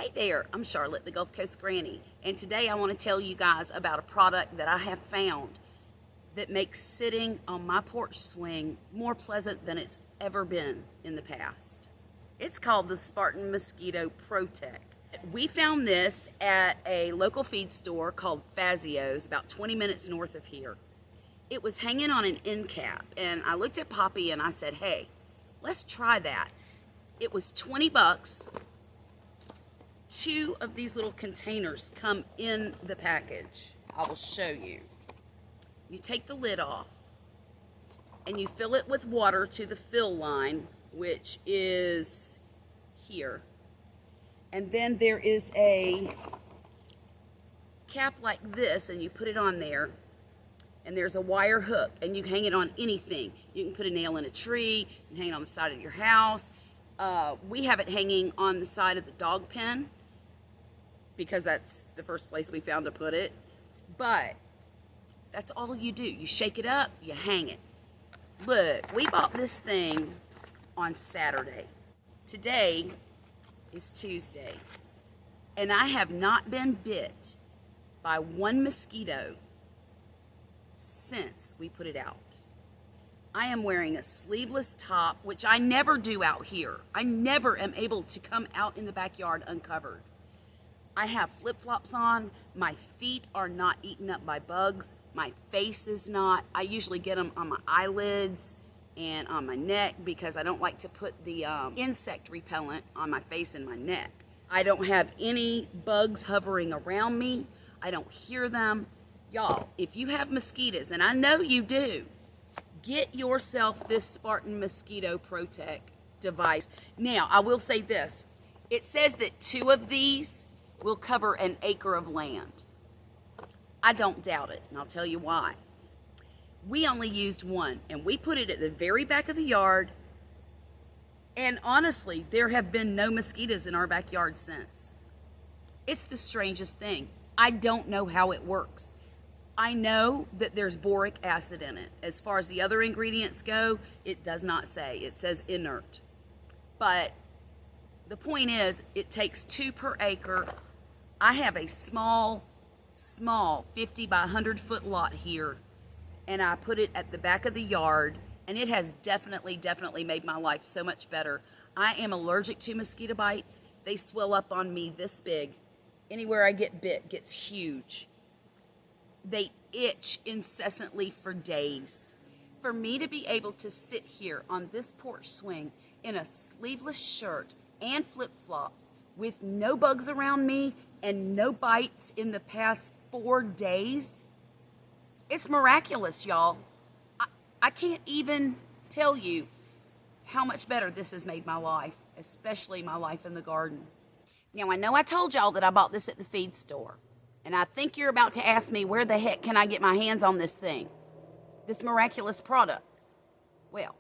Hey there, I'm Charlotte, the Gulf Coast Granny, and today I want to tell you guys about a product that I have found that makes sitting on my porch swing more pleasant than it's ever been in the past. It's called the Spartan Mosquito Pro-Tech. We found this at a local feed store called Fazio's, about 20 minutes north of here. It was hanging on an end cap, and I looked at Poppy and I said, hey, let's try that. It was 20 bucks. 2 of these little containers come in the package. I will show you. You take the lid off and you fill it with water to the fill line, which is here. And then there is a cap like this, and you put it on there, and there's a wire hook, and you hang it on anything. You can put a nail in a tree, you can hang it on the side of your house. We have it hanging on the side of the dog pen because that's the first place we found to put it. But that's all you do. You shake it up, you hang it. Look, we bought this thing on Saturday. Today is Tuesday, and I have not been bit by one mosquito since we put it out. I am wearing a sleeveless top, which I never do out here. I never am able to come out in the backyard uncovered. I have flip-flops on. My feet are not eaten up by bugs. My face is not. I usually get them on my eyelids and on my neck because I don't like to put the insect repellent on my face and my neck. I don't have any bugs hovering around me. I don't hear them. Y'all, if you have mosquitoes, and I know you do, get yourself this Spartan Mosquito Pro-Tech device. Now, I will say this. It says that 2 of these will cover an acre of land. I don't doubt it, and I'll tell you why. We only used 1, and we put it at the very back of the yard, and honestly, there have been no mosquitoes in our backyard since. It's the strangest thing. I don't know how it works. I know that there's boric acid in it. As far as the other ingredients go, it does not say. It says inert. But the point is, it takes 2 per acre. I have a small 50 by 100 foot lot here, and I put it at the back of the yard, and it has definitely made my life so much better. I am allergic to mosquito bites. They swell up on me this big. Anywhere I get bit gets huge. They itch incessantly for days. For me to be able to sit here on this porch swing in a sleeveless shirt and flip-flops with no bugs around me and no bites in the past 4 days, it's miraculous, y'all. I can't even tell you how much better this has made my life, especially my life in the garden. Now, I know I told y'all that I bought this at the feed store, and I think you're about to ask me, where the heck can I get my hands on this thing? This miraculous product? Well,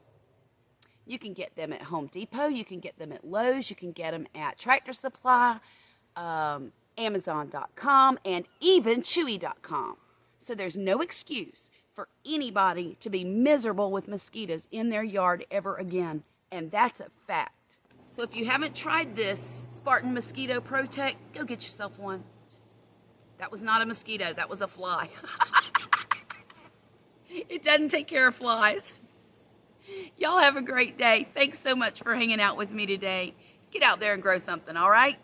you can get them at Home Depot, you can get them at Lowe's, you can get them at Tractor Supply, Amazon.com, and even Chewy.com. So there's no excuse for anybody to be miserable with mosquitoes in their yard ever again, and that's a fact. So if you haven't tried this Spartan Mosquito Pro-Tech, go get yourself one. That was not a mosquito, that was a fly. It doesn't take care of flies. Y'all have a great day. Thanks so much for hanging out with me today. Get out there and grow something, all right?